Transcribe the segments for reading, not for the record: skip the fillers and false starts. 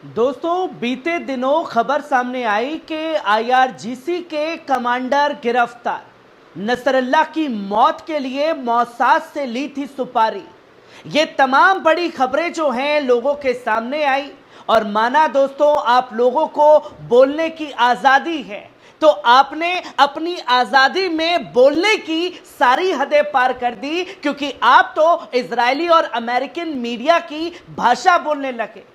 दोस्तों, बीते दिनों खबर सामने आई कि आईआरजीसी के कमांडर गिरफ्तार। नसरल्ला की मौत के लिए मोसाद से ली थी सुपारी। ये तमाम बड़ी खबरें जो हैं लोगों के सामने आई और माना दोस्तों आप लोगों को बोलने की आज़ादी है, तो आपने अपनी आज़ादी में बोलने की सारी हदें पार कर दी, क्योंकि आप तो इजरायली और अमेरिकन मीडिया की भाषा बोलने लगे।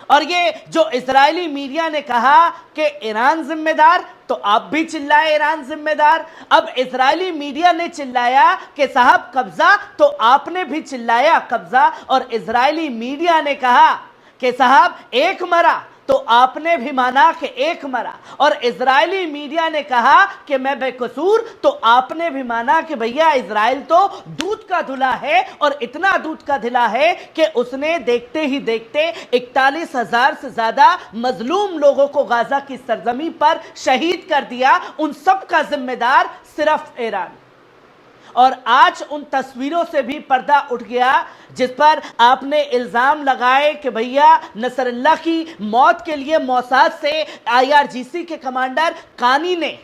और ये जो इजरायली मीडिया ने कहा कि ईरान जिम्मेदार, तो आप भी चिल्लाए ईरान जिम्मेदार। अब इजरायली मीडिया ने चिल्लाया कि साहब कब्जा, तो आपने भी चिल्लाया कब्जा। और इजरायली मीडिया ने कहा कि साहब एक मरा, तो आपने भी माना कि एक मरा। और इजरायली मीडिया ने कहा कि मैं बेकसूर, तो आपने भी माना कि भैया इजराइल तो दूध का धुला है। और इतना दूध का धुला है कि उसने देखते ही देखते 41,000 से ज्यादा मजलूम लोगों को गाजा की सरजमी पर शहीद कर दिया। उन सब का जिम्मेदार सिर्फ ईरान। और आज उन तस्वीरों से भी पर्दा उठ गया जिस पर आपने इल्जाम लगाए कि भैया नसरल्ला की मौत के लिए मोसाद से आईआरजीसी के कमांडर कानी ने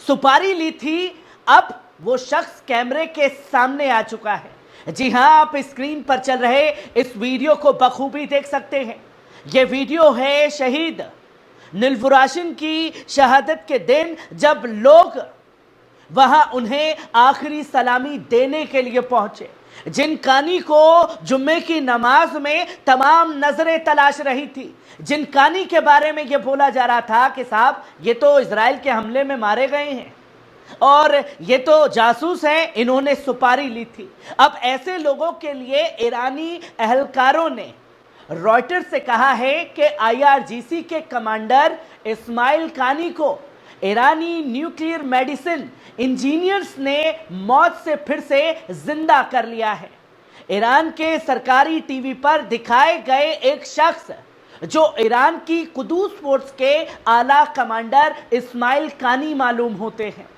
सुपारी ली थी। अब वो शख्स कैमरे के सामने आ चुका है। जी हां, आप स्क्रीन पर चल रहे इस वीडियो को बखूबी देख सकते हैं। ये वीडियो है शहीद निलफुराशिन की शहादत के दिन, जब लोग वहां उन्हें आखिरी सलामी देने के लिए पहुंचे। जिन कानी को जुम्मे की नमाज में तमाम नजरें तलाश रही थी, जिन कानी के बारे में यह बोला जा रहा था कि साहब ये तो इजराइल के हमले में मारे गए हैं और ये तो जासूस हैं, इन्होंने सुपारी ली थी। अब ऐसे लोगों के लिए ईरानी अहलकारों ने रॉयटर्स से कहा है कि आईआरजीसी के कमांडर इस्माइल कानी को ईरानी न्यूक्लियर मेडिसिन इंजीनियर्स ने मौत से फिर से जिंदा कर लिया है। ईरान के सरकारी टीवी पर दिखाए गए एक शख्स जो ईरान की कुदूस फोर्स के आला कमांडर इस्माइल कानी मालूम होते हैं,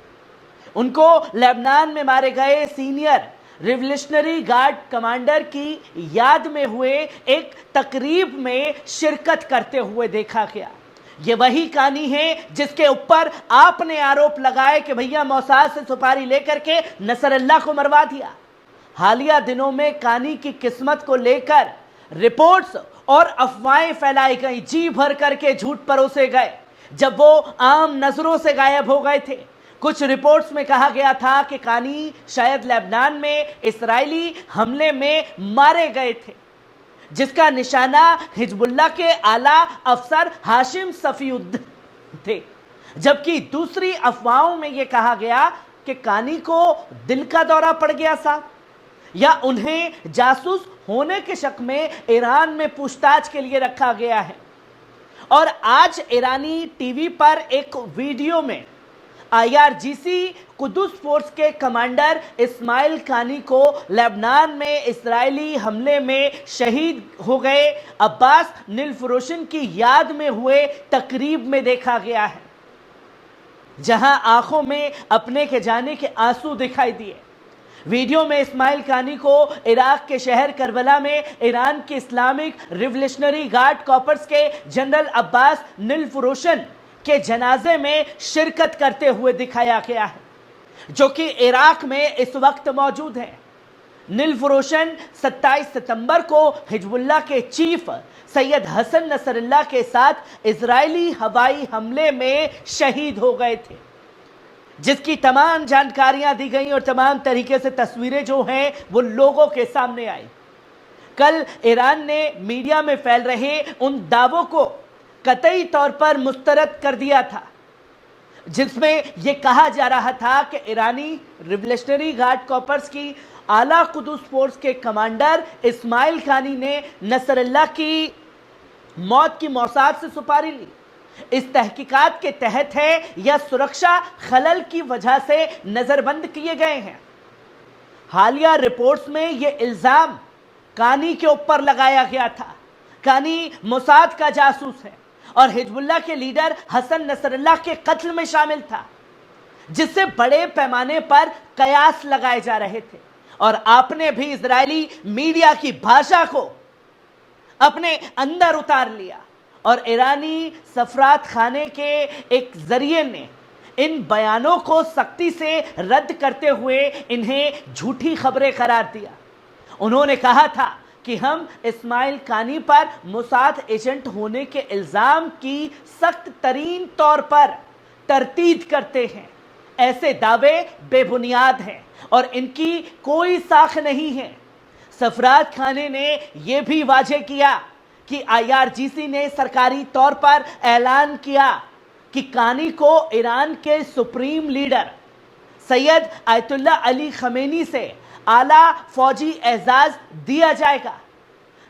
उनको लेबनान में मारे गए सीनियर रिवोल्यूशनरी गार्ड कमांडर की याद में हुए एक तकरीब में शिरकत करते हुए देखा गया। ये वही कानी है जिसके ऊपर आपने आरोप लगाए कि भैया मोसाद से सुपारी लेकर के नसरल्ला को मरवा दिया। हालिया दिनों में कानी की किस्मत को लेकर रिपोर्ट्स और अफवाहें फैलाई गई, जी भर करके झूठ परोसे गए जब वो आम नजरों से गायब हो गए थे। कुछ रिपोर्ट्स में कहा गया था कि कानी शायद लेबनान में इस्राएली हमले में मारे गए थे, जिसका निशाना हिजबुल्लाह के आला अफसर हाशिम सफीउद्दीन थे। जबकि दूसरी अफवाहों में यह कहा गया कि कानी को दिल का दौरा पड़ गया साहब, या उन्हें जासूस होने के शक में ईरान में पूछताछ के लिए रखा गया है। और आज ईरानी टीवी पर एक वीडियो में आईआरजीसी कुदस फोर्स के कमांडर इस्माइल कानी को लेबनान में इस्राएली हमले में शहीद हो गए अब्बास निलफुरोशिन की याद में हुए तकरीब में देखा गया है, जहां आंखों में अपने के जाने के आंसू दिखाई दिए। वीडियो में इस्माइल कानी को इराक के शहर करबला में ईरान के इस्लामिक रिवोल्यूशनरी गार्ड कॉर्प्स के जनरल अब्बास निलफुरोशिन के जनाजे में शिरकत करते हुए दिखाया गया है, जो कि इराक में इस वक्त मौजूद है। निलफुरोशिन 27 सितंबर को हिजबुल्लाह के चीफ सैयद हसन नसरल्ला के साथ इजरायली हवाई हमले में शहीद हो गए थे, जिसकी तमाम जानकारियां दी गई और तमाम तरीके से तस्वीरें जो हैं वो लोगों के सामने आई। कल ईरान ने मीडिया में फैल रहे उन दावों को कतई तौर पर मुस्तरद कर दिया था, जिसमें यह कहा जा रहा था कि ईरानी रिवोल्यूशनरी गार्ड कॉर्प्स की आला कुदस फोर्स के कमांडर इस्माइल कानी ने नसरल्ला की मौत की मोसाद से सुपारी ली। इस तहकीकात के तहत है या सुरक्षा खलल की वजह से नजरबंद किए गए हैं। हालिया रिपोर्ट्स में यह इल्जाम कानी के ऊपर लगाया गया था। कानी मोसाद का जासूस है और हिजबुल्लाह के लीडर हसन नसरल्ला के कत्ल में शामिल था, जिससे बड़े पैमाने पर कयास लगाए जा रहे थे। और आपने भी इजरायली मीडिया की भाषा को अपने अंदर उतार लिया और ईरानी सफरात खाने के एक जरिए ने इन बयानों को सख्ती से रद्द करते हुए इन्हें झूठी खबरें करार दिया। उन्होंने कहा था कि हम इस्माइल कानी पर मोसाद एजेंट होने के इल्जाम की सख्त तरीन तौर पर तरदीद करते हैं। ऐसे दावे बेबुनियाद हैं और इनकी कोई साख नहीं है। सफरात खाने ने यह भी वाज़ेह किया कि IRGC ने सरकारी तौर पर ऐलान किया कि कानी को ईरान के supreme leader Syed ayatollah Ali Khamenei से आला फौजी एजाज दिया जाएगा,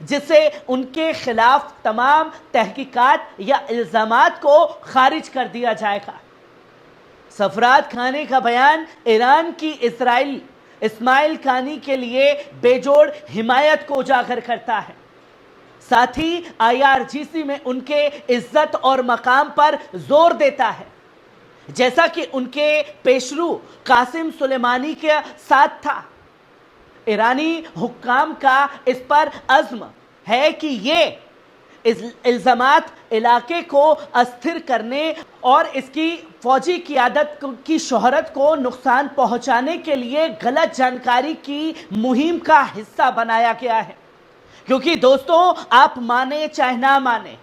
जिससे उनके खिलाफ तमाम तहकीकात या इल्जामात को खारिज कर दिया जाएगा। सफरात खाने का बयान ईरान की इस्माइल कानी के लिए बेजोड़ हिमायत को उजागर करता है। साथ ही IRGC में उनके इज्जत और मकाम पर जोर देता है, जैसा कि उनके पेशरू कासिम सुलेमानी के साथ था। ईरानी हुक्काम का इस पर अज़्म है कि ये इल्ज़ामात इलाके को अस्थिर करने और इसकी फौजी क़ियादत की शोहरत को नुकसान पहुंचाने के लिए गलत जानकारी की मुहिम का हिस्सा बनाया गया है। क्योंकि दोस्तों, आप माने चाहे ना माने,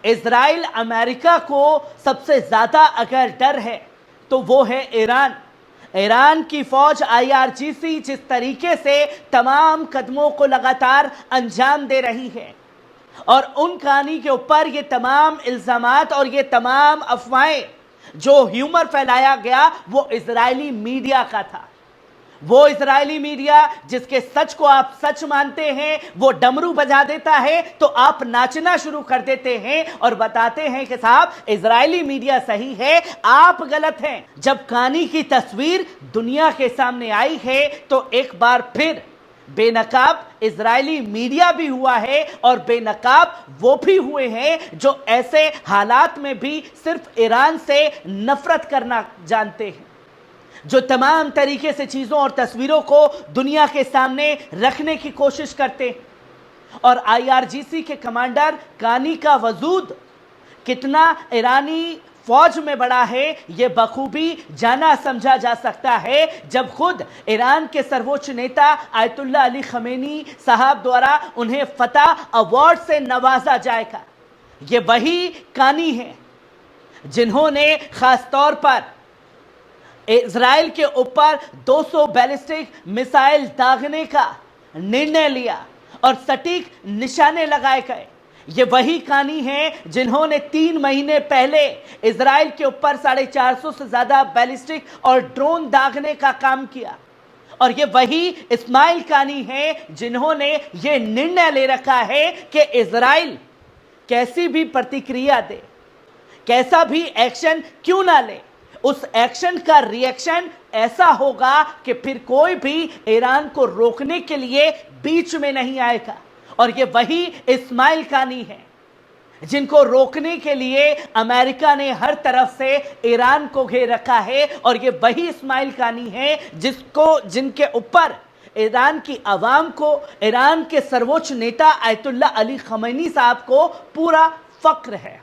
इजराइल अमेरिका को सबसे ज़्यादा अगर डर है तो वो है ईरान। ईरान की फौज IRGC जिस तरीके से तमाम कदमों को लगातार अंजाम दे रही है और उन कानी के ऊपर ये तमाम इल्ज़ामात और ये तमाम अफवाहें जो ह्यूमर फैलाया गया वो इजरायली मीडिया का था। वो इजरायली मीडिया जिसके सच को आप सच मानते हैं, वो डमरू बजा देता है तो आप नाचना शुरू कर देते हैं और बताते हैं कि साहब इजरायली मीडिया सही है, आप गलत हैं। जब कानी की तस्वीर दुनिया के सामने आई है तो एक बार फिर बेनकाब इजरायली मीडिया भी हुआ है और बेनकाब वो भी हुए हैं जो ऐसे हालात में भी सिर्फ ईरान से नफरत करना जानते हैं, जो तमाम तरीके से चीज़ों और तस्वीरों को दुनिया के सामने रखने की कोशिश करते हैं। और IRGC के कमांडर कानी का वजूद कितना ईरानी फौज में बड़ा है ये बखूबी जाना समझा जा सकता है जब खुद ईरान के सर्वोच्च नेता आयतुल्ला अली खमेनी साहब द्वारा उन्हें फतह अवार्ड से नवाजा जाएगा। ये वही कानी है जिन्होंने खास तौर पर इजराइल के ऊपर 200 बैलिस्टिक मिसाइल दागने का निर्णय लिया और सटीक निशाने लगाए गए। ये वही कानी हैं जिन्होंने 3 महीने पहले इजराइल के ऊपर 450 से ज्यादा बैलिस्टिक और ड्रोन दागने का काम किया। और ये वही इस्माइल कानी हैं जिन्होंने ये निर्णय ले रखा है कि इजराइल कैसी भी प्रतिक्रिया दे, कैसा भी एक्शन क्यों ना ले, उस एक्शन का रिएक्शन ऐसा होगा कि फिर कोई भी ईरान को रोकने के लिए बीच में नहीं आएगा। और ये वही इस्माइल कानी है जिनको रोकने के लिए अमेरिका ने हर तरफ से ईरान को घेर रखा है। और ये वही इस्माइल कानी है जिनके ऊपर ईरान की आवाम को, ईरान के सर्वोच्च नेता आयतुल्ला अली खमेनी साहब को पूरा फक्र है।